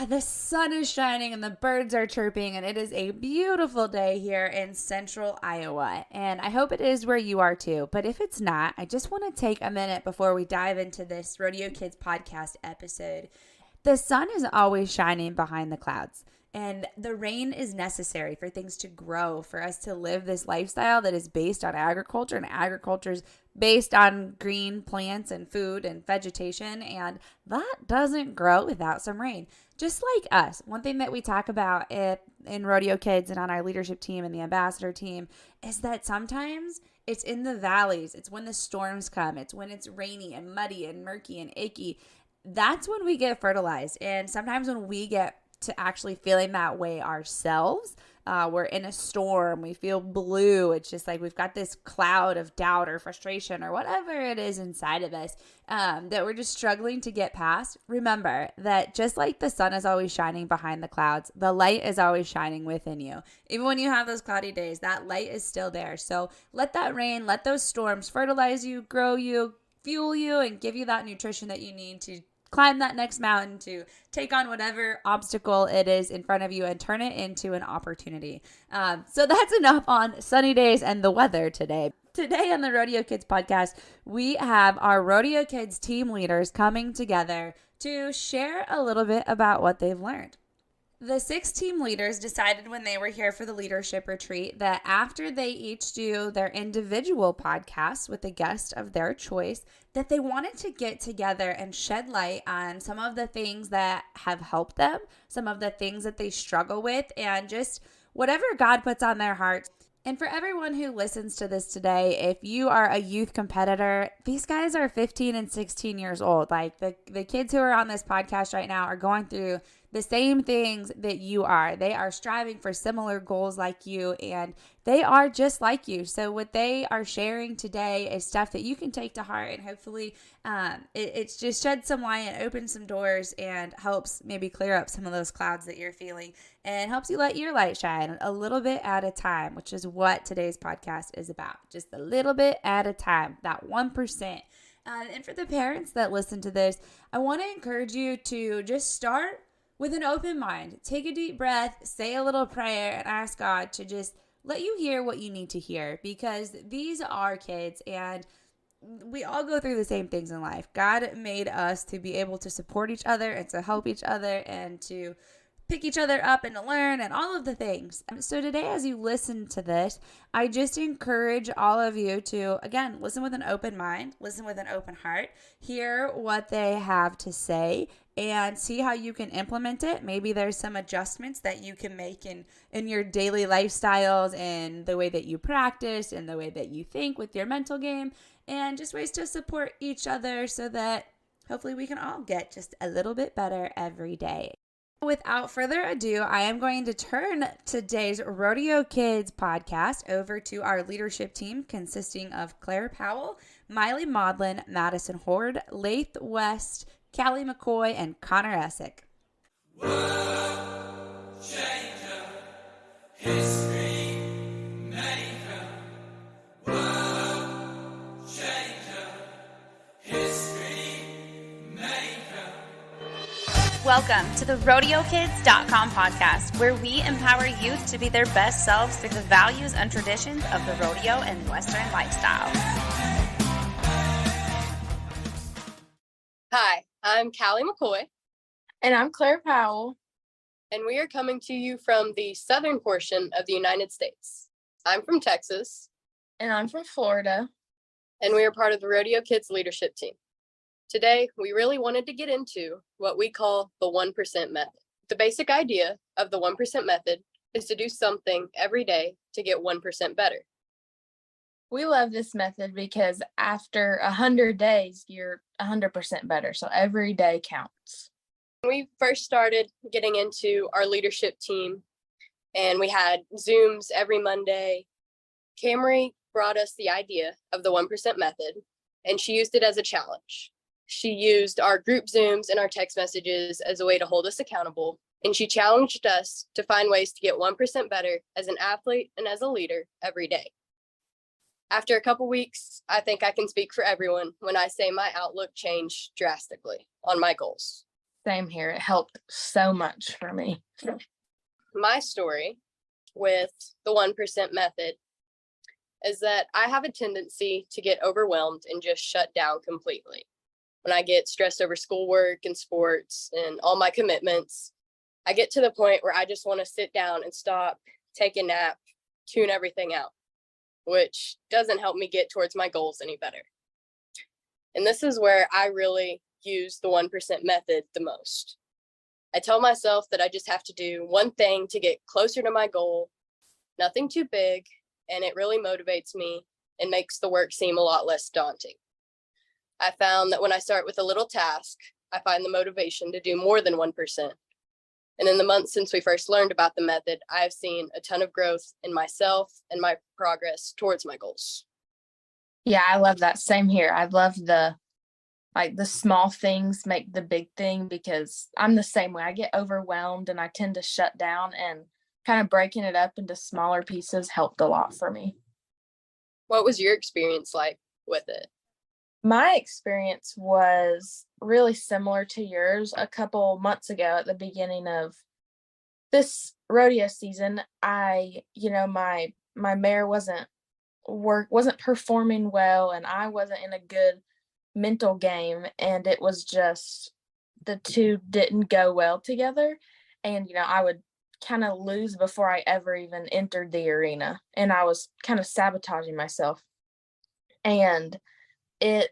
The sun is shining and the birds are chirping, and it is a beautiful day here in central Iowa. And I hope it is where you are too. But if it's not, I just want to take a minute before we dive into this Rodeo Kids podcast episode. The sun is always shining behind the clouds, and the rain is necessary for things to grow, for us to live this lifestyle that is based on agriculture, and agriculture is based on green plants and food and vegetation, and that doesn't grow without some rain. Just like us, one thing that we talk about in Rodeo Kids and on our leadership team and the ambassador team is that sometimes it's in the valleys. It's when the storms come. It's when it's rainy and muddy and murky and icky. That's when we get fertilized. And sometimes when we get to actually feeling that way ourselves, we're in a storm, we feel blue. It's just like we've got this cloud of doubt or frustration or whatever it is inside of us that we're just struggling to get past. Remember that just like the sun is always shining behind the clouds, the light is always shining within you. Even when you have those cloudy days, that light is still there. So let that rain, let those storms fertilize you, grow you, fuel you, and give you that nutrition that you need to climb that next mountain, to take on whatever obstacle it is in front of you and turn it into an opportunity. So that's enough on sunny days and the weather today. Today on the Rodeo Kids podcast, we have our Rodeo Kids team leaders coming together to share a little bit about what they've learned. The 6 team leaders decided when they were here for the leadership retreat that after they each do their individual podcasts with a guest of their choice, that they wanted to get together and shed light on some of the things that have helped them, some of the things that they struggle with, and just whatever God puts on their hearts. And for everyone who listens to this today, if you are a youth competitor, these guys are 15 and 16 years old. Like the kids who are on this podcast right now are going through the same things that you are. They are striving for similar goals like you, and they are just like you. So what they are sharing today is stuff that you can take to heart, and hopefully it's just shed some light and opens some doors and helps maybe clear up some of those clouds that you're feeling, and helps you let your light shine a little bit at a time, which is what today's podcast is about. Just a little bit at a time, that 1%. And for the parents that listen to this, I want to encourage you to just start with an open mind. Take a deep breath, say a little prayer, and ask God to just let you hear what you need to hear, because these are kids and we all go through the same things in life. God made us to be able to support each other and to help each other and to pick each other up and to learn and all of the things. So today, as you listen to this, I just encourage all of you to, again, listen with an open mind, listen with an open heart, hear what they have to say, and see how you can implement it. Maybe there's some adjustments that you can make in your daily lifestyles and the way that you practice and the way that you think with your mental game, and just ways to support each other so that hopefully we can all get just a little bit better every day. Without further ado, I am going to turn today's Rodeo Kids podcast over to our leadership team consisting of Claire Powell, Miley Maudlin, Madison Horde, Laith West, Callie McCoy, and Connor Essick. World changer, history maker. World changer, history maker. Welcome to the RodeoKids.com podcast, where we empower youth to be their best selves through the values and traditions of the rodeo and Western lifestyle. Hi, I'm Callie McCoy. And I'm Claire Powell. And we are coming to you from the southern portion of the United States. I'm from Texas. And I'm from Florida. And we are part of the Rodeo Kids Leadership Team. Today, we really wanted to get into what we call the 1% method. The basic idea of the 1% method is to do something every day to get 1% better. We love this method because after 100 days, you're 100% better. So every day counts. When we first started getting into our leadership team, and we had Zooms every Monday, Camry brought us the idea of the 1% method, and she used it as a challenge. She used our group Zooms and our text messages as a way to hold us accountable, and she challenged us to find ways to get 1% better as an athlete and as a leader every day. After a couple weeks, I think I can speak for everyone when I say my outlook changed drastically on my goals. Same here. It helped so much for me. My story with the 1% method is that I have a tendency to get overwhelmed and just shut down completely. When I get stressed over schoolwork and sports and all my commitments, I get to the point where I just want to sit down and stop, take a nap, tune everything out, which doesn't help me get towards my goals any better. And this is where I really use the 1% method the most. I tell myself that I just have to do one thing to get closer to my goal, nothing too big, and it really motivates me and makes the work seem a lot less daunting. I found that when I start with a little task, I find the motivation to do more than 1%. And in the months since we first learned about the method, I have seen a ton of growth in myself and my progress towards my goals. Yeah, I love that. Same here. I love the small things make the big thing, because I'm the same way. I get overwhelmed and I tend to shut down, and kind of breaking it up into smaller pieces helped a lot for me. What was your experience like with it? My experience was really similar to yours. A couple months ago at the beginning of this rodeo season, my mare wasn't performing well, and I wasn't in a good mental game, and it was just the two didn't go well together. And I would kind of lose before I ever even entered the arena, and I was kind of sabotaging myself, and it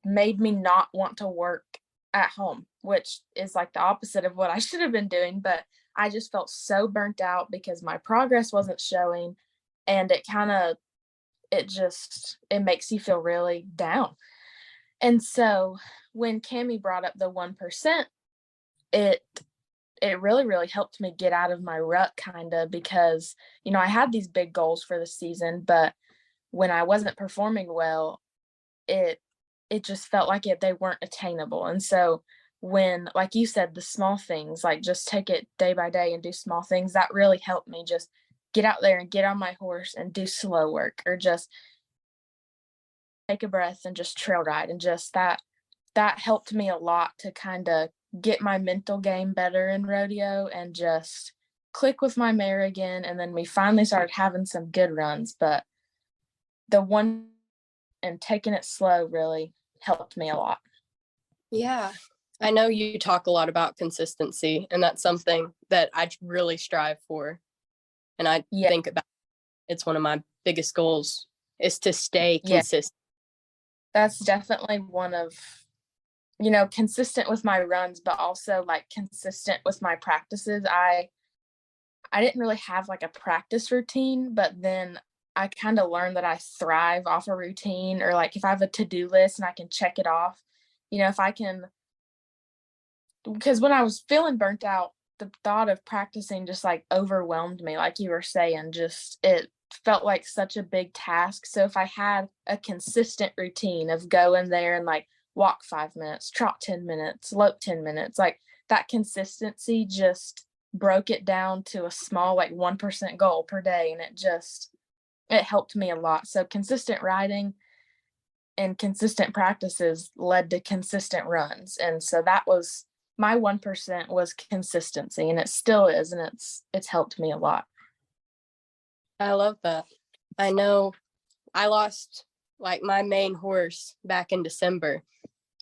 made me not want to work at home, which is like the opposite of what I should have been doing. But I just felt so burnt out because my progress wasn't showing, and it makes you feel really down. And so when Cammie brought up the 1%, it really, really helped me get out of my rut, kind of, because, I had these big goals for the season, but when I wasn't performing well, it just felt like they weren't attainable. And so when, like you said, the small things, like just take it day by day and do small things, that really helped me just get out there and get on my horse and do slow work, or just take a breath and just trail ride. And just that helped me a lot to kind of get my mental game better in rodeo and just click with my mare again. And then we finally started having some good runs, but the one and taking it slow really helped me a lot. Yeah, I know you talk a lot about consistency, and that's something that I really strive for. And I think about it's one of my biggest goals is to stay consistent. That's definitely one of, consistent with my runs, but also like consistent with my practices. I didn't really have like a practice routine, but then I kind of learned that I thrive off a routine, or like if I have a to-do list and I can check it off, if I can, because when I was feeling burnt out, the thought of practicing just like overwhelmed me, like you were saying, just it felt like such a big task. So if I had a consistent routine of going there and like walk 5 minutes, trot 10 minutes, lope 10 minutes, like that consistency just broke it down to a small, like 1% goal per day. And it helped me a lot. So consistent riding and consistent practices led to consistent runs. And so that was my 1% was consistency, and it still is. And it's helped me a lot. I love that. I know I lost like my main horse back in December.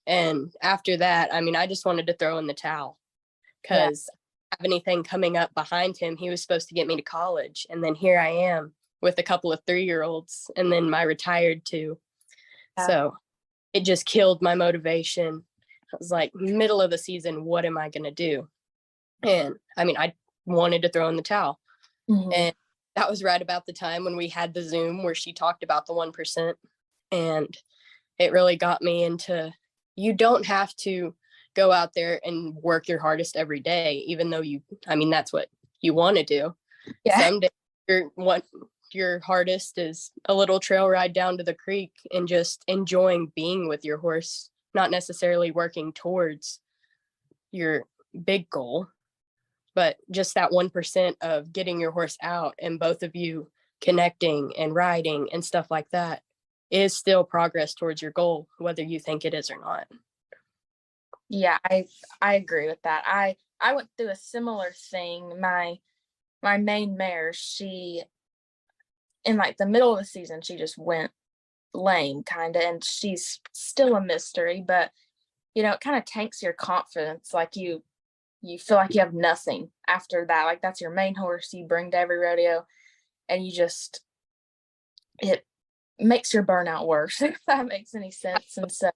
And after that, I just wanted to throw in the towel because I don't have anything coming up behind him. He was supposed to get me to college. And then here I am with a couple of 3-year-olds, and then my retired 2. Yeah. So it just killed my motivation. I was like, middle of the season, what am I going to do? And I wanted to throw in the towel. Mm-hmm. And that was right about the time when we had the Zoom where she talked about the 1%. And it really got me into, you don't have to go out there and work your hardest every day, even though that's what you want to do. Yeah. Some days your hardest is a little trail ride down to the creek and just enjoying being with your horse, not necessarily working towards your big goal, but just that 1% of getting your horse out and both of you connecting and riding and stuff like that is still progress towards your goal, whether you think it is or not. Yeah, I agree with that. I went through a similar thing. My main mare, she in like the middle of the season, she just went lame kind of, and she's still a mystery, but it kind of tanks your confidence. Like you feel like you have nothing after that. Like that's your main horse you bring to every rodeo, and it makes your burnout worse, if that makes any sense. And so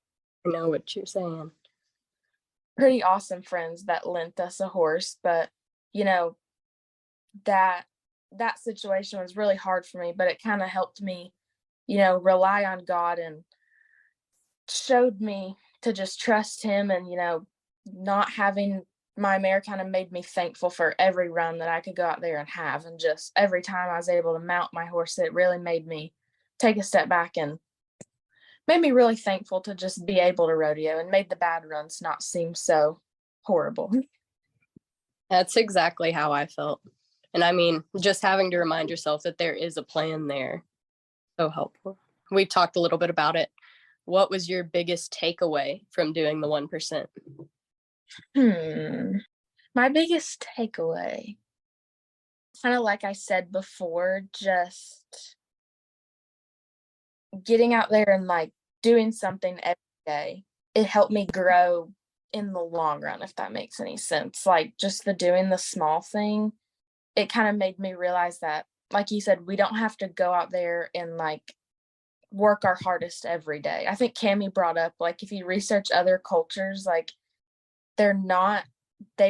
I know what you're saying. pretty awesome friends that lent us a horse, but you know that that situation was really hard for me, but it kind of helped me rely on God, and showed me to just trust him. And not having my mare kind of made me thankful for every run that I could go out there and have, and just every time I was able to mount my horse, it really made me take a step back and made me really thankful to just be able to rodeo, and made the bad runs not seem so horrible. That's exactly how I felt. And I mean, just having to remind yourself that there is a plan there, so helpful. We talked a little bit about it. What was your biggest takeaway from doing the 1%? My biggest takeaway, kind of like I said before, just getting out there and like doing something every day. It helped me grow in the long run, if that makes any sense. Like just doing the small thing, it kind of made me realize that, like you said, we don't have to go out there and like work our hardest every day. I think Cammie brought up, like, if you research other cultures, like they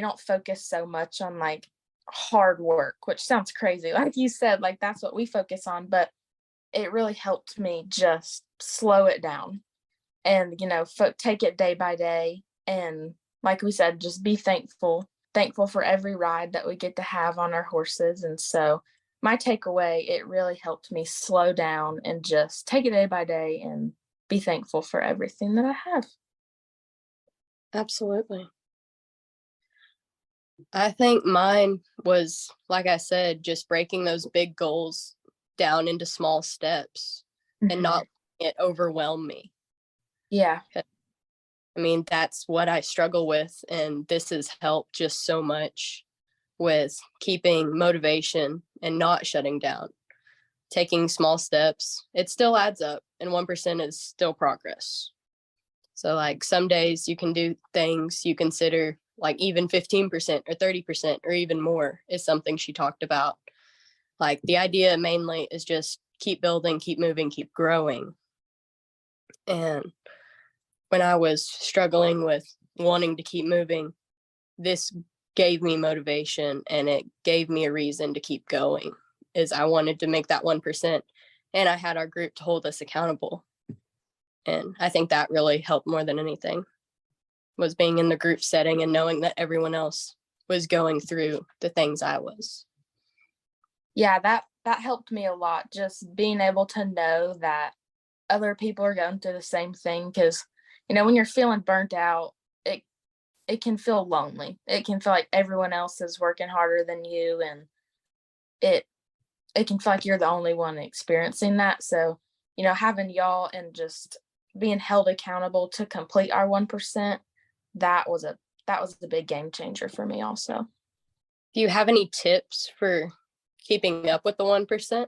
don't focus so much on like hard work, which sounds crazy. Like you said, like that's what we focus on, but it really helped me just slow it down and, take it day by day. And like we said, just be thankful for every ride that we get to have on our horses. And so my takeaway, it really helped me slow down and just take it day by day and be thankful for everything that I have. Absolutely. I think mine was, like I said, just breaking those big goals down into small steps and not letting it overwhelm me. Yeah. I mean, that's what I struggle with. And this has helped just so much with keeping motivation and not shutting down, taking small steps. It still adds up, and 1% is still progress. So like some days you can do things you consider like even 15% or 30% or even more is something she talked about. Like the idea mainly is just keep building, keep moving, keep growing. And when I was struggling with wanting to keep moving, this gave me motivation, and it gave me a reason to keep going, is I wanted to make that 1%, and I had our group to hold us accountable. And I think that really helped more than anything, was being in the group setting and knowing that everyone else was going through the things I was. Yeah, that helped me a lot, just being able to know that other people are going through the same thing. Because when you're feeling burnt out, it can feel lonely. It can feel like everyone else is working harder than you, and it can feel like you're the only one experiencing that. So having y'all and just being held accountable to complete our 1%, that was the big game changer for me also. Do you have any tips for keeping up with the 1%?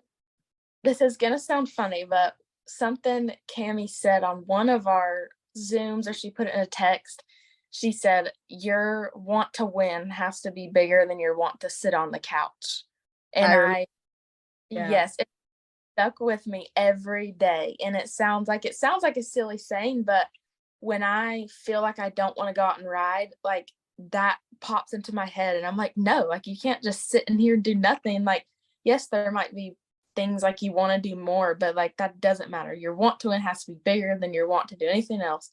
This is going to sound funny, but something Cammie said on one of our Zooms, or she put it in a text, she said, your want to win has to be bigger than your want to sit on the couch. And yes, it stuck with me every day. And it sounds like a silly saying, but when I feel like I don't want to go out and ride, like that pops into my head, and I'm like, no, like you can't just sit in here and do nothing. Like, yes, there might be things like you want to do more, but like that doesn't matter. Your want to win has to be bigger than your want to do anything else.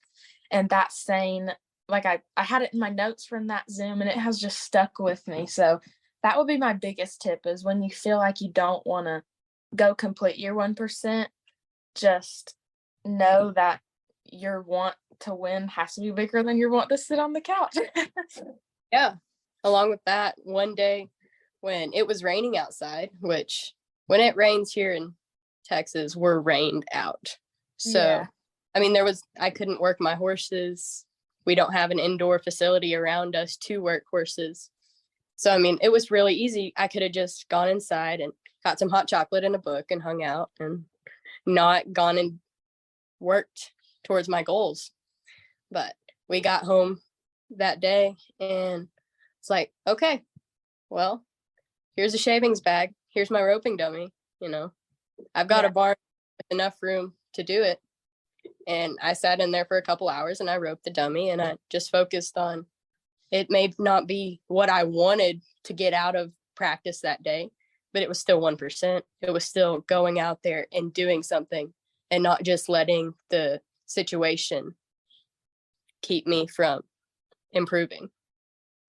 And that saying, like I had it in my notes from that Zoom, and it has just stuck with me. So that would be my biggest tip, is when you feel like you don't want to go complete your 1%, just know that your want to win has to be bigger than your want to sit on the couch. Yeah. Along with that, one day when it was raining outside, which when it rains here in Texas, we're rained out. So, yeah. I mean, I couldn't work my horses. we don't have an indoor facility around us to work horses. So, I mean, it was really easy. I could have just gone inside and got some hot chocolate and a book and hung out and not gone and worked towards my goals. But we got home that day and it's like, okay, well, here's a shavings bag. Here's my roping dummy. You know, I've got a barn with enough room to do it. And I sat in there for a couple hours and I roped the dummy and I just focused on it. May not be what I wanted to get out of practice that day, but it was still 1%. It was still going out there and doing something and not just letting the situation keep me from improving.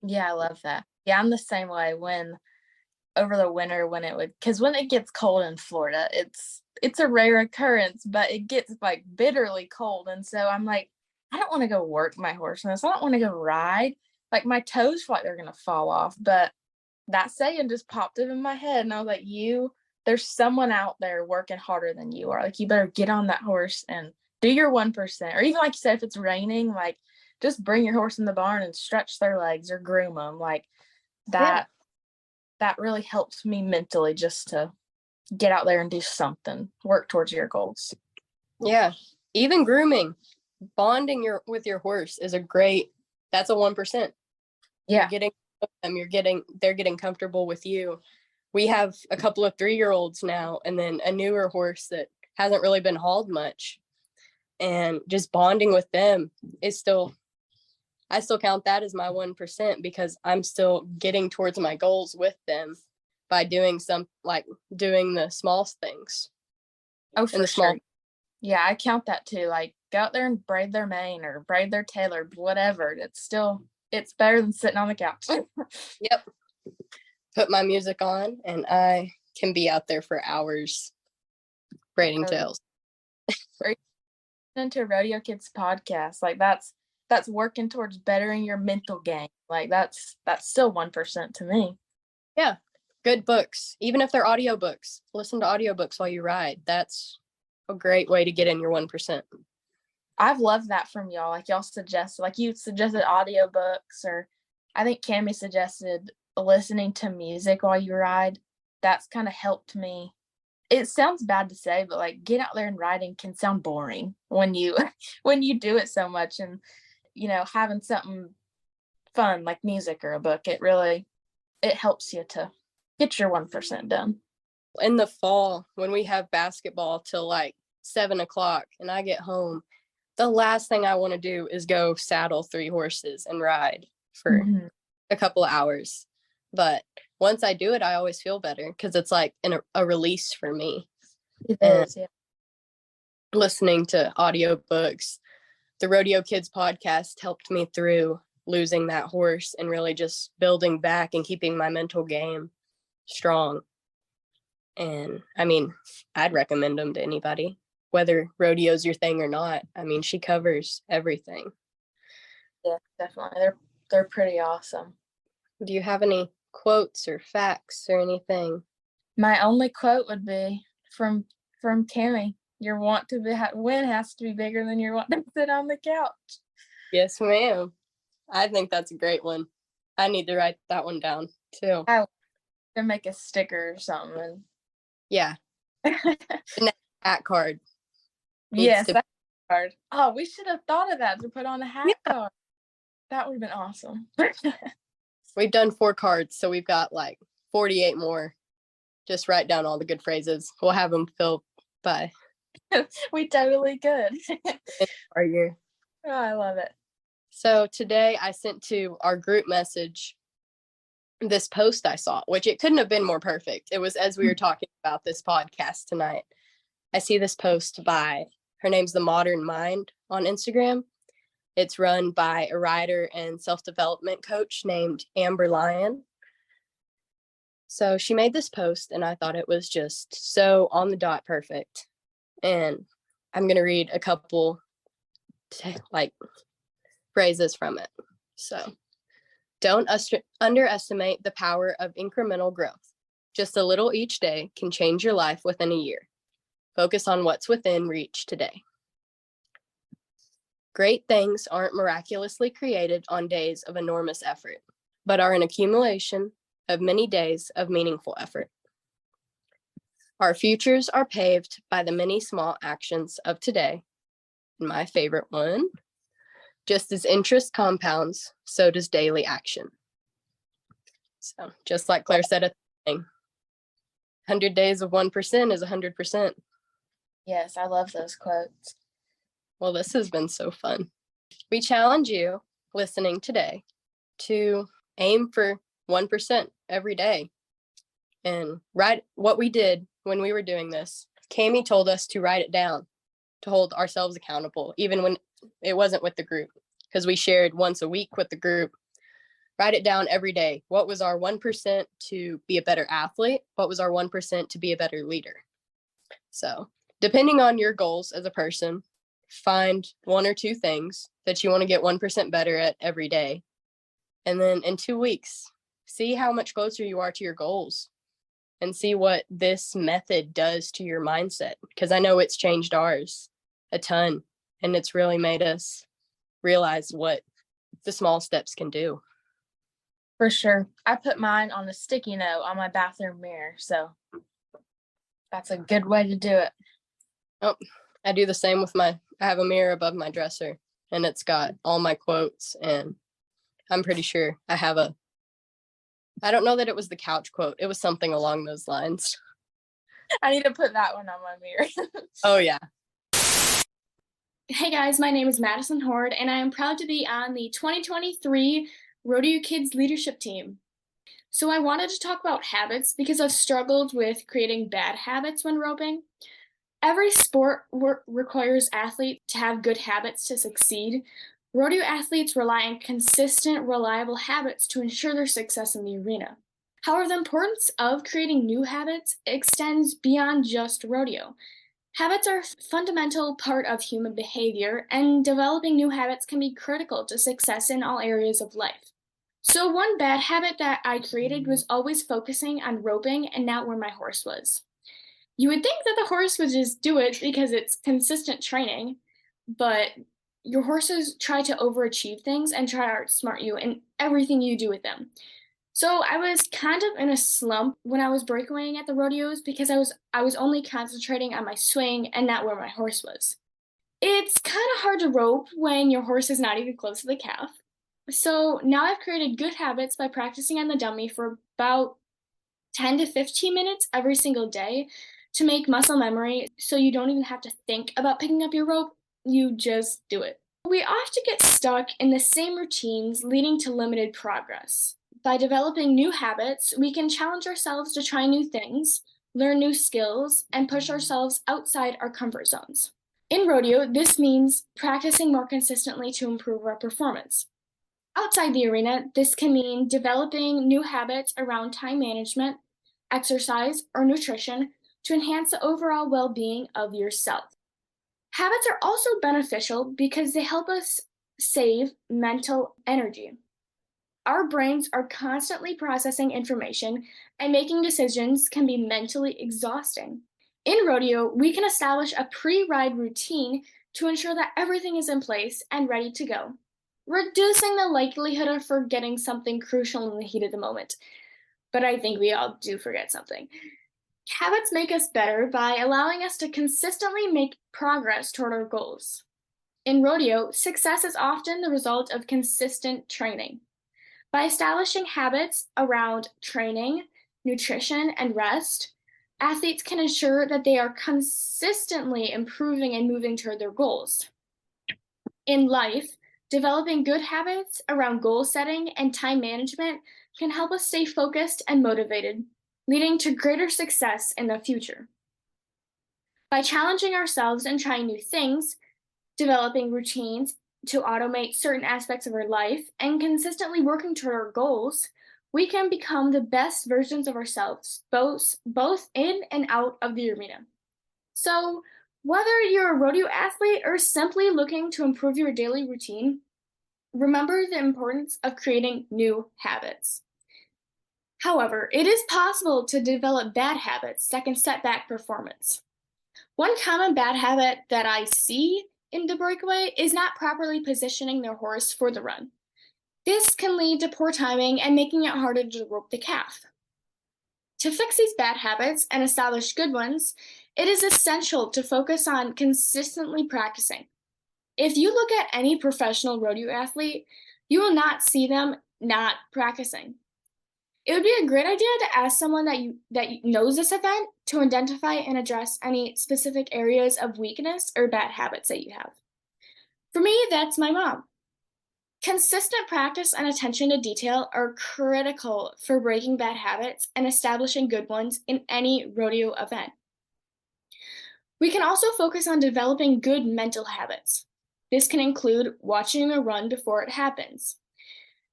Yeah, I love that. Yeah, I'm the same way. When over the winter, because when it gets cold in Florida, it's a rare occurrence, but it gets like bitterly cold. And so I'm like, I don't want to go work my horse in this. I don't want to go ride. Like my toes feel like they're going to fall off. But that saying just popped up in my head. And I was like, there's someone out there working harder than you are. Like, you better get on that horse and do your 1%. Or even like you said, if it's raining, like just bring your horse in the barn and stretch their legs or groom them. Like that really helps me mentally just to get out there and do something, work towards your goals. Yeah. Even grooming, bonding with your horse is that's a 1%. Yeah. You're getting them, they're getting comfortable with you. We have a couple of 3-year-olds now, and then a newer horse that hasn't really been hauled much. And just bonding with them is I still count that as my 1% because I'm still getting towards my goals with them by doing doing the small things. Oh, for sure. Yeah, I count that too. Like, go out there and braid their mane or braid their tail or whatever. It's better than sitting on the couch. Yep. Put my music on and I can be out there for hours braiding tails. Into RodeoKids Podcast, like that's working towards bettering your mental game. Like that's still 1% to me. Yeah. Good books. Even if they're audiobooks, listen to audiobooks while you ride. That's a great way to get in your 1%. I've loved that from y'all. Like y'all suggested, like you suggested audiobooks, or I think Cammie suggested listening to music while you ride. That's kind of helped me. It sounds bad to say, but like get out there and riding can sound boring when you do it so much. And having something fun like music or a book, it helps you to get your 1% done. In the fall, when we have basketball till like 7:00 and I get home, the last thing I want to do is go saddle 3 horses and ride for a couple of hours. But once I do it, I always feel better because it's like a release for me. It is, yeah. Listening to audiobooks, the RodeoKids podcast helped me through losing that horse and really just building back and keeping my mental game strong. And I mean, I'd recommend them to anybody, whether rodeo's your thing or not. I mean, she covers everything. Yeah, definitely. They're pretty awesome. Do you have any quotes or facts or anything? My only quote would be from Cammie. Your want to win has to be bigger than your want to sit on the couch. Yes, ma'am. I think that's a great one. I need to write that one down too. I would make a sticker or something. Yeah. Hat card. Yes, that card. Oh, we should have thought of that to put on a hat card. That would have been awesome. We've done 4 cards, so we've got like 48 more. Just write down all the good phrases. We'll have them filled by. We totally could. Our year. Oh, I love it. So today I sent to our group message this post I saw, which it couldn't have been more perfect. It was as we were talking about this podcast tonight. I see this post by, her name's The Modern Mind on Instagram. It's run by a writer and self-development coach named Amber Lyon. So she made this post and I thought it was just so on the dot perfect. And I'm going to read a couple phrases from it. So, don't underestimate the power of incremental growth. Just a little each day can change your life within a year. Focus on what's within reach today. Great things aren't miraculously created on days of enormous effort, but are an accumulation of many days of meaningful effort. Our futures are paved by the many small actions of today. And my favorite one, just as interest compounds, so does daily action. So just like Claire said at the beginning, 100 days of 1% is 100%. Yes, I love those quotes. Well, this has been so fun. We challenge you listening today to aim for 1% every day and write what we did when we were doing this. Cami told us to write it down to hold ourselves accountable, even when it wasn't with the group, because we shared once a week with the group. Write it down every day. What was our 1% to be a better athlete? What was our 1% to be a better leader? So depending on your goals as a person, find one or two things that you want to get 1% better at every day. And then in 2 weeks, see how much closer you are to your goals and see what this method does to your mindset. Because I know it's changed ours a ton, and it's really made us realize what the small steps can do. For sure. I put mine on a sticky note on my bathroom mirror, so that's a good way to do it. Oh, I do the same with I have a mirror above my dresser, and it's got all my quotes, and I'm pretty sure I don't know that it was the couch quote. It was something along those lines. I need to put that one on my mirror. Oh, yeah. Hey guys, my name is Madison Horde, and I am proud to be on the 2023 RodeoKids Leadership Team. So I wanted to talk about habits because I've struggled with creating bad habits when roping. Every sport requires athletes to have good habits to succeed. Rodeo athletes rely on consistent, reliable habits to ensure their success in the arena. However, the importance of creating new habits extends beyond just rodeo. Habits are a fundamental part of human behavior, and developing new habits can be critical to success in all areas of life. So one bad habit that I created was always focusing on roping and not where my horse was. You would think that the horse would just do it because it's consistent training, but your horses try to overachieve things and try to outsmart you in everything you do with them. So I was kind of in a slump when I was breakawaying at the rodeos because I was only concentrating on my swing and not where my horse was. It's kind of hard to rope when your horse is not even close to the calf. So now I've created good habits by practicing on the dummy for about 10 to 15 minutes every single day to make muscle memory, so you don't even have to think about picking up your rope, you just do it. We often get stuck in the same routines, leading to limited progress. By developing new habits, we can challenge ourselves to try new things, learn new skills, and push ourselves outside our comfort zones. In rodeo, this means practicing more consistently to improve our performance. Outside the arena, this can mean developing new habits around time management, exercise, or nutrition to enhance the overall well-being of yourself. Habits are also beneficial because they help us save mental energy. Our brains are constantly processing information, and making decisions can be mentally exhausting. In rodeo, we can establish a pre-ride routine to ensure that everything is in place and ready to go, reducing the likelihood of forgetting something crucial in the heat of the moment. But I think we all do forget something. Habits make us better by allowing us to consistently make progress toward our goals. In rodeo, success is often the result of consistent training. By establishing habits around training, nutrition, and rest, athletes can ensure that they are consistently improving and moving toward their goals. In life, developing good habits around goal setting and time management can help us stay focused and motivated, leading to greater success in the future. By challenging ourselves and trying new things, developing routines to automate certain aspects of our life, and consistently working toward our goals, we can become the best versions of ourselves, both in and out of the arena. So, whether you're a rodeo athlete or simply looking to improve your daily routine, remember the importance of creating new habits. However, it is possible to develop bad habits that can set back performance. One common bad habit that I see in the breakaway is not properly positioning their horse for the run. This can lead to poor timing and making it harder to rope the calf. To fix these bad habits and establish good ones, it is essential to focus on consistently practicing. If you look at any professional rodeo athlete, you will not see them not practicing. It would be a great idea to ask someone that knows this event to identify and address any specific areas of weakness or bad habits that you have. For me, that's my mom. Consistent practice and attention to detail are critical for breaking bad habits and establishing good ones in any rodeo event. We can also focus on developing good mental habits. This can include watching a run before it happens.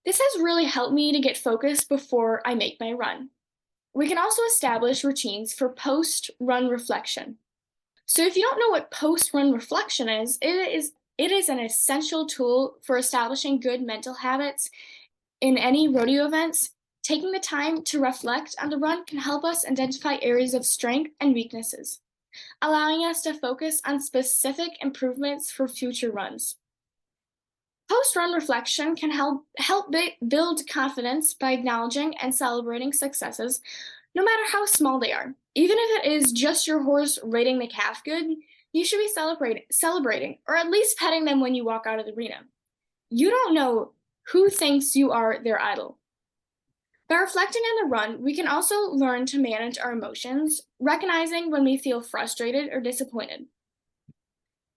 This has really helped me to get focused before I make my run. We can also establish routines for post-run reflection. So if you don't know what post-run reflection is, it is an essential tool for establishing good mental habits in any rodeo events. Taking the time to reflect on the run can help us identify areas of strength and weaknesses, allowing us to focus on specific improvements for future runs. Post-run reflection can help build confidence by acknowledging and celebrating successes, no matter how small they are. Even if it is just your horse rating the calf good, you should be celebrating, or at least petting them when you walk out of the arena. You don't know who thinks you are their idol. By reflecting on the run, we can also learn to manage our emotions, recognizing when we feel frustrated or disappointed.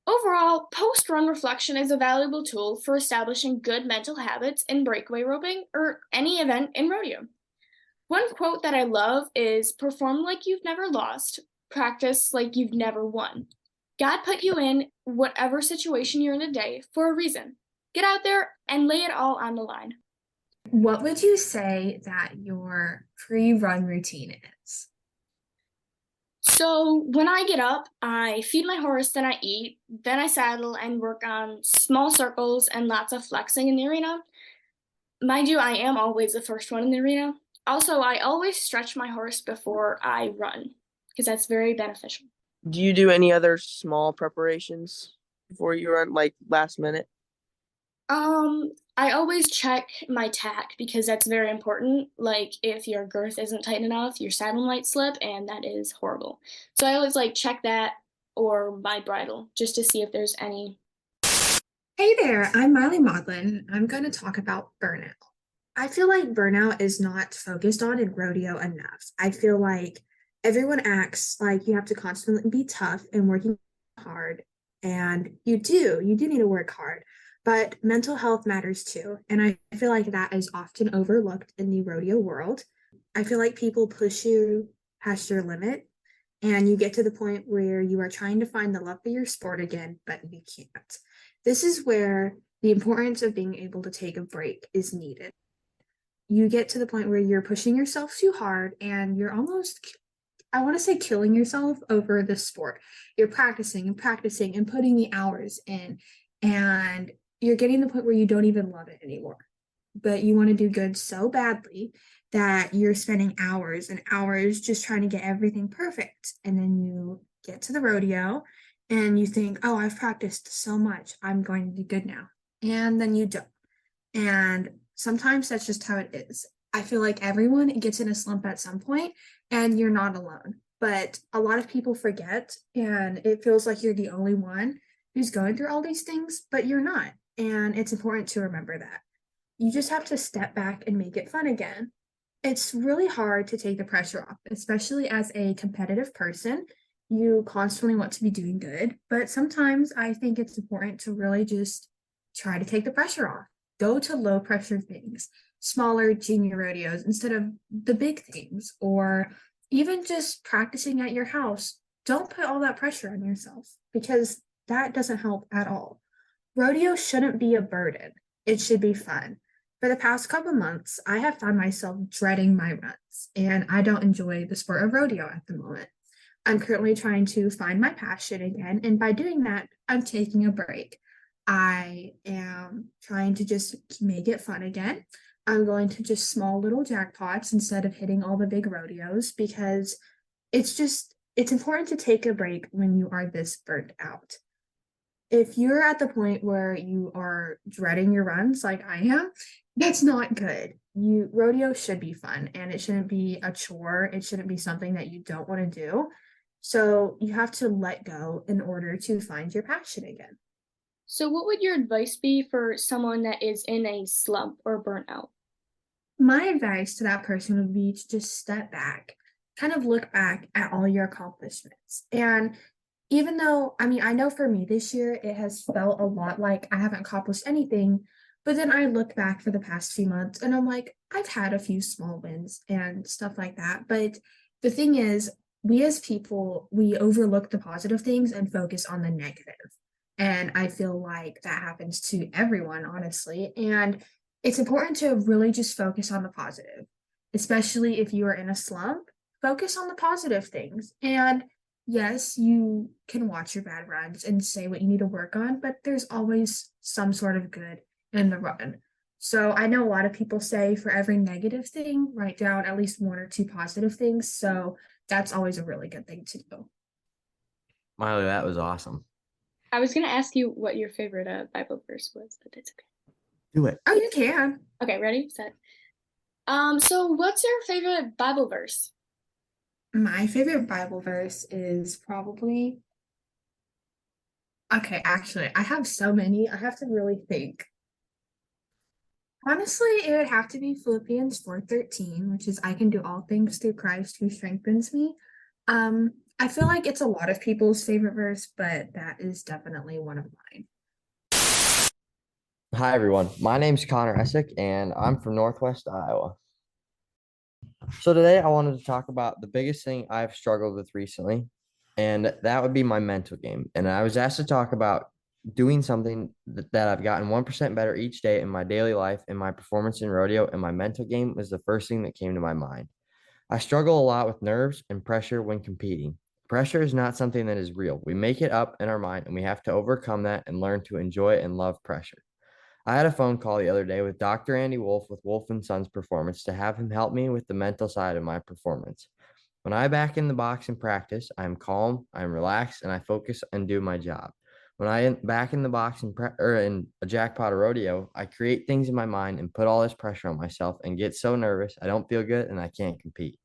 Overall, post-run reflection is a valuable tool for establishing good mental habits in breakaway roping or any event in rodeo. One quote that I love is, "Perform like you've never lost, practice like you've never won." God put you in whatever situation you're in today for a reason. Get out there and lay it all on the line. What would you say that your pre-run routine is? So when I get up, I feed my horse, then I eat, then I saddle and work on small circles and lots of flexing in the arena. Mind you, I am always the first one in the arena. Also, I always stretch my horse before I run because that's very beneficial. Do you do any other small preparations before you run, like last minute? I always check my tack because that's very important. Like if your girth isn't tight enough, your saddle might slip, and that is horrible. So I always check that or my bridle just to see if there's any. Hey there, I'm Miley Maudlin. I'm going to talk about burnout. I feel like burnout is not focused on in rodeo enough. I feel like everyone acts like you have to constantly be tough and working hard, and you do need to work hard. But mental health matters too, and I feel like that is often overlooked in the rodeo world. I feel like people push you past your limit, and you get to the point where you are trying to find the love of your sport again, but you can't. This is where the importance of being able to take a break is needed. You get to the point where you're pushing yourself too hard, and you're almost, I want to say, killing yourself over the sport. You're practicing and putting the hours in, and you're getting to the point where you don't even love it anymore, but you want to do good so badly that you're spending hours and hours just trying to get everything perfect. And then you get to the rodeo and you think, oh, I've practiced so much, I'm going to be good now. And then you don't. And sometimes that's just how it is. I feel like everyone gets in a slump at some point, and you're not alone. But a lot of people forget, and it feels like you're the only one who's going through all these things, but you're not. And it's important to remember that. You just have to step back and make it fun again. It's really hard to take the pressure off, especially as a competitive person. You constantly want to be doing good, but sometimes I think it's important to really just try to take the pressure off. Go to low pressure things, smaller junior rodeos instead of the big things, or even just practicing at your house. Don't put all that pressure on yourself because that doesn't help at all. Rodeo shouldn't be a burden. It should be fun. For the past couple months, I have found myself dreading my runs, and I don't enjoy the sport of rodeo at the moment. I'm currently trying to find my passion again, and by doing that, I'm taking a break. I am trying to just make it fun again. I'm going to just small little jackpots instead of hitting all the big rodeos because it's important to take a break when you are this burnt out. if you're at the point where you are dreading your runs like I am, that's not good. Rodeo should be fun and it shouldn't be a chore. It shouldn't be something that you don't want to do. So you have to let go in order to find your passion again. So, what would your advice be for someone that is in a slump or burnout? My advice to that person would be to just step back, kind of look back at all your accomplishments. And even though, I mean, I know for me this year, it has felt a lot like I haven't accomplished anything. But then I look back for the past few months and I'm like, I've had a few small wins and stuff like that. But the thing is, we as people, we overlook the positive things and focus on the negative. And I feel like that happens to everyone, honestly. And it's important to really just focus on the positive, especially if you are in a slump. Focus on the positive things. And yes, you can watch your bad runs and say what you need to work on, but there's always some sort of good in the run. So I know a lot of people say for every negative thing, write down at least one or two positive things. So that's always a really good thing to do. Miley, that was awesome. I was going to ask you what your favorite Bible verse was, but it's okay. Do it. Oh, you can. Okay, ready, set. So what's your favorite Bible verse? My favorite Bible verse is probably, okay, actually, I have so many. I have to really think. Honestly, it would have to be Philippians 4:13, which is I can do all things through Christ who strengthens me. I feel like it's a lot of people's favorite verse, but that is definitely one of mine. Hi, everyone. My name's Connor Essick, and I'm from Northwest Iowa. So today I wanted to talk about the biggest thing I've struggled with recently, and that would be my mental game. And I was asked to talk about doing something that I've gotten 1% better each day in my daily life, and my performance in rodeo, and my mental game was the first thing that came to my mind. I struggle a lot with nerves and pressure when competing. Pressure is not something that is real. We make it up in our mind, and we have to overcome that and learn to enjoy and love pressure. I had a phone call the other day with Dr. Andy Wolf with Wolf & Sons Performance to have him help me with the mental side of my performance. When I back in the box and practice, I am calm, I am relaxed, and I focus and do my job. When I am back in the box in a jackpot or rodeo, I create things in my mind and put all this pressure on myself and get so nervous I don't feel good and I can't compete.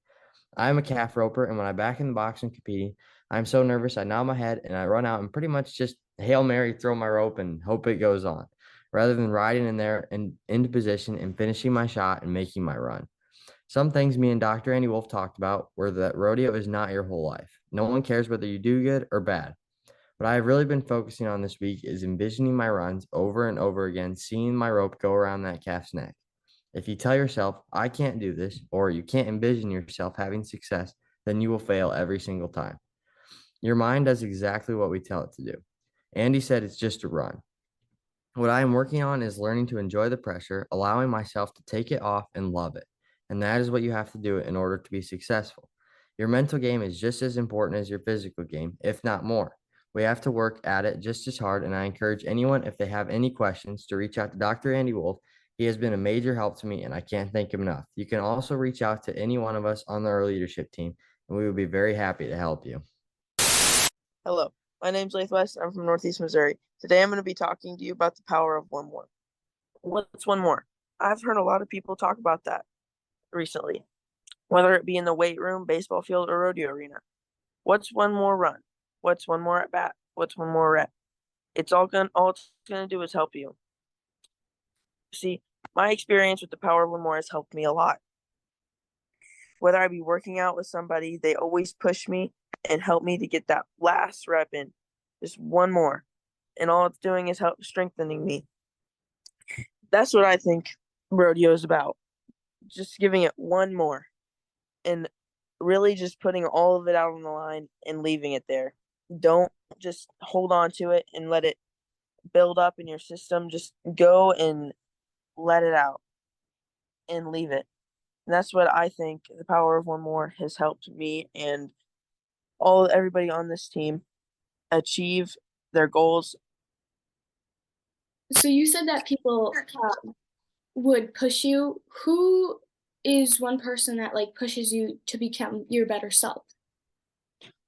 I am a calf roper, and when I back in the box and competing, I'm so nervous I nod my head and I run out and pretty much just Hail Mary, throw my rope and hope it goes on, rather than riding in there and into position and finishing my shot and making my run. Some things me and Dr. Andy Wolf talked about were that rodeo is not your whole life. No one cares whether you do good or bad. What I have really been focusing on this week is envisioning my runs over and over again, seeing my rope go around that calf's neck. If you tell yourself, I can't do this, or you can't envision yourself having success, then you will fail every single time. Your mind does exactly what we tell it to do. Andy said it's just a run. What I am working on is learning to enjoy the pressure, allowing myself to take it off and love it. And that is what you have to do in order to be successful. Your mental game is just as important as your physical game, if not more. We have to work at it just as hard, and I encourage anyone, if they have any questions, to reach out to Dr. Andy Wolf. He has been a major help to me, and I can't thank him enough. You can also reach out to any one of us on our leadership team, and we would be very happy to help you. Hello, my name's Laith West. I'm from Northeast Missouri. Today I'm going to be talking to you about the power of one more. What's one more? I've heard a lot of people talk about that recently, whether it be in the weight room, baseball field, or rodeo arena. What's one more run? What's one more at bat? What's one more rep? All it's gonna do is help you. See, my experience with the power of one more has helped me a lot. Whether I be working out with somebody, they always push me and help me to get that last rep in. Just one more. And all it's doing is help strengthening me. That's what I think rodeo is about. Just giving it one more. And really just putting all of it out on the line and leaving it there. Don't just hold on to it and let it build up in your system. Just go and let it out and leave it. And that's what I think the power of one more has helped me and everybody on this team achieve their goals. So you said that people would push you. Who is one person that pushes you to become your better self?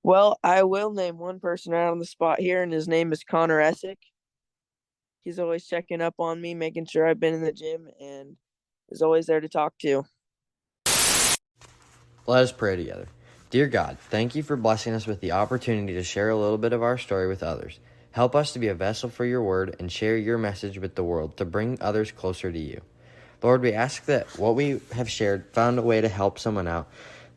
Well, I will name one person right on the spot here, and his name is Connor Essick. He's always checking up on me, making sure I've been in the gym, and is always there to talk to. Let us pray together. Dear God, thank you for blessing us with the opportunity to share a little bit of our story with others. Help us to be a vessel for your word and share your message with the world to bring others closer to you. Lord, we ask that what we have shared found a way to help someone out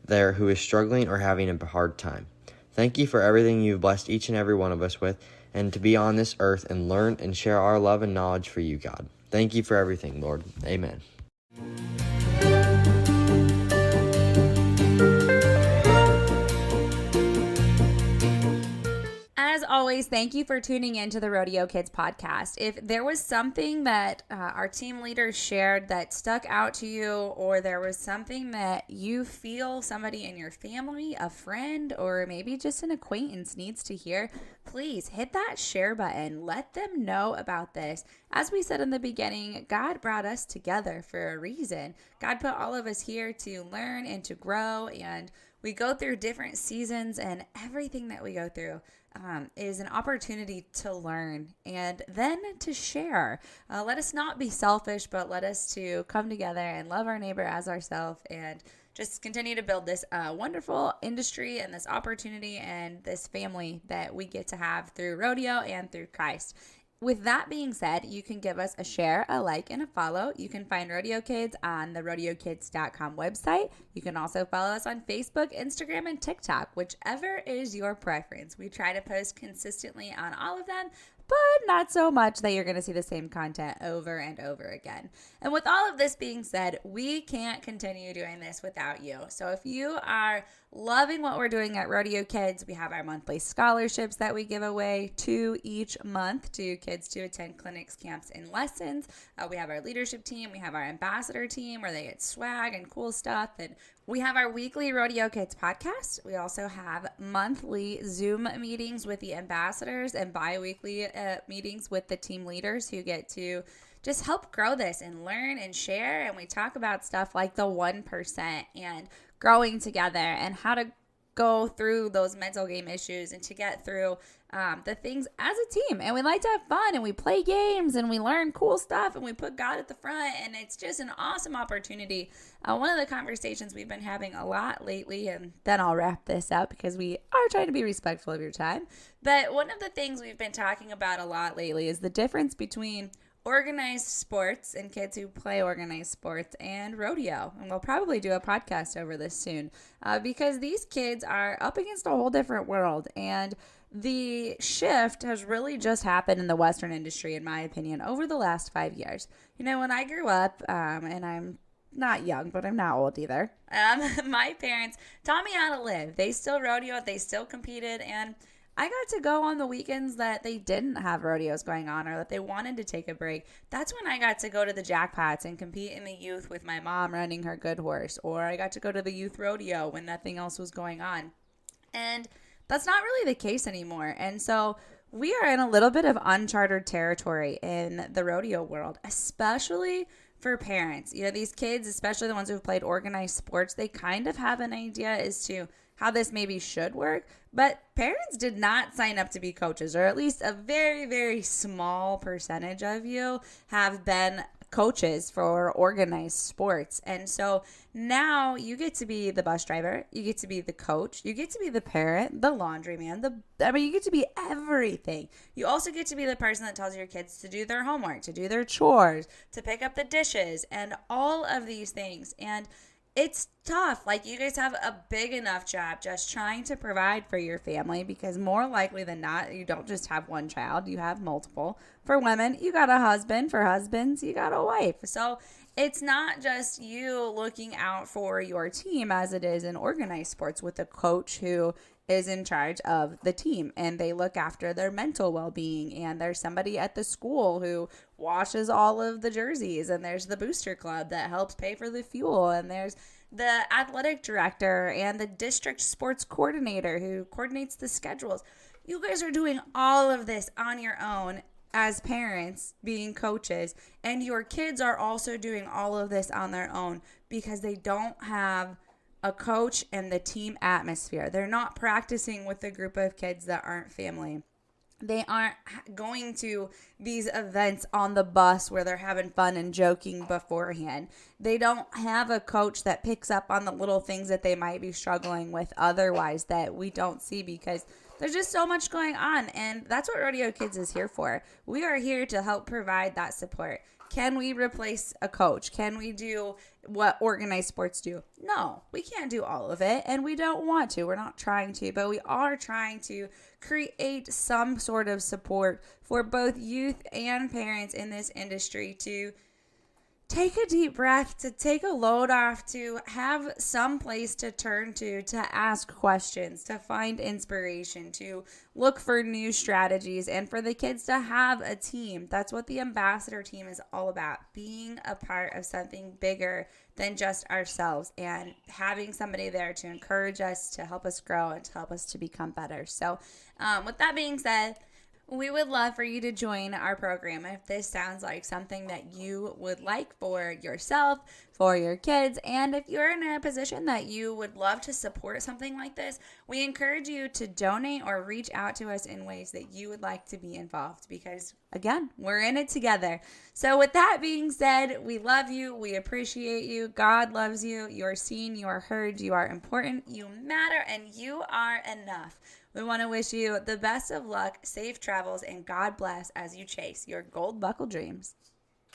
there who is struggling or having a hard time. Thank you for everything you've blessed each and every one of us with, and to be on this earth and learn and share our love and knowledge for you, God. Thank you for everything, Lord. Amen. As always, thank you for tuning in to the Rodeo Kids podcast. If there was something that our team leaders shared that stuck out to you, or there was something that you feel somebody in your family, a friend, or maybe just an acquaintance needs to hear, please hit that share button. Let them know about this. As we said in the beginning, God brought us together for a reason. God put all of us here to learn and to grow, and we go through different seasons, and everything that we go through is an opportunity to learn and then to share. Let us not be selfish, but let us to come together and love our neighbor as ourselves, and just continue to build this wonderful industry and this opportunity and this family that we get to have through rodeo and through Christ. With that being said, you can give us a share, a like, and a follow. You can find Rodeo Kids on the RodeoKids.com website. You can also follow us on Facebook, Instagram, and TikTok, whichever is your preference. We try to post consistently on all of them, but not so much that you're going to see the same content over and over again. And with all of this being said, we can't continue doing this without you. So if you are loving what we're doing at Rodeo Kids, we have our monthly scholarships that we give away each month to kids to attend clinics, camps, and lessons. We have our leadership team. We have our ambassador team where they get swag and cool stuff. And we have our weekly Rodeo Kids podcast. We also have monthly Zoom meetings with the ambassadors and bi-weekly meetings with the team leaders who get to just help grow this and learn and share. And we talk about stuff like the 1% and growing together and how to go through those mental game issues and to get through the things as a team. And we like to have fun, and we play games, and we learn cool stuff, and we put God at the front, and it's just an awesome opportunity. One of the conversations we've been having a lot lately, and then I'll wrap this up because we are trying to be respectful of your time, but one of the things we've been talking about a lot lately is the difference between organized sports and kids who play organized sports and rodeo. And we'll probably do a podcast over this soon because these kids are up against a whole different world. And the shift has really just happened in the Western industry, in my opinion, over the last 5 years. You know, when I grew up, and I'm not young, but I'm not old either, my parents taught me how to live. They still rodeoed, they still competed, and I got to go on the weekends that they didn't have rodeos going on or that they wanted to take a break. That's when I got to go to the jackpots and compete in the youth with my mom running her good horse. Or I got to go to the youth rodeo when nothing else was going on. And that's not really the case anymore. And so we are in a little bit of uncharted territory in the rodeo world, especially for parents. You know, these kids, especially the ones who've played organized sports, they kind of have an idea as to how this maybe should work, but parents did not sign up to be coaches, or at least a very, very small percentage of you have been coaches for organized sports. And so now you get to be the bus driver, you get to be the coach, you get to be the parent, the laundryman, you get to be everything. You also get to be the person that tells your kids to do their homework, to do their chores, to pick up the dishes, and all of these things. And it's tough. Like, you guys have a big enough job just trying to provide for your family, because more likely than not, you don't just have one child, you have multiple. For women, you got a husband. For husbands, you got a wife. So it's not just you looking out for your team as it is in organized sports with a coach who is in charge of the team and they look after their mental well-being, and there's somebody at the school who washes all of the jerseys, and there's the booster club that helps pay for the fuel, and there's the athletic director and the district sports coordinator who coordinates the schedules. You guys are doing all of this on your own as parents, being coaches, and your kids are also doing all of this on their own because they don't have a coach and the team atmosphere. They're not practicing with a group of kids that aren't family. They aren't going to these events on the bus where they're having fun and joking beforehand. They don't have a coach that picks up on the little things that they might be struggling with otherwise that we don't see because there's just so much going on. And that's what Rodeo Kids is here for. We are here to help provide that support. Can we replace a coach? Can we do what organized sports do? No, we can't do all of it, and we don't want to. We're not trying to, but we are trying to create some sort of support for both youth and parents in this industry to take a deep breath, to take a load off, to have some place to turn to ask questions, to find inspiration, to look for new strategies, and for the kids to have a team. That's what the ambassador team is all about, being a part of something bigger than just ourselves and having somebody there to encourage us, to help us grow, and to help us to become better. So with that being said, we would love for you to join our program if this sounds like something that you would like for yourself, for your kids, and if you're in a position that you would love to support something like this, we encourage you to donate or reach out to us in ways that you would like to be involved because, again, we're in it together. So with that being said, we love you. We appreciate you. God loves you. You are seen. You are heard. You are important. You matter, and you are enough. We want to wish you the best of luck, safe travels, and God bless as you chase your gold buckle dreams.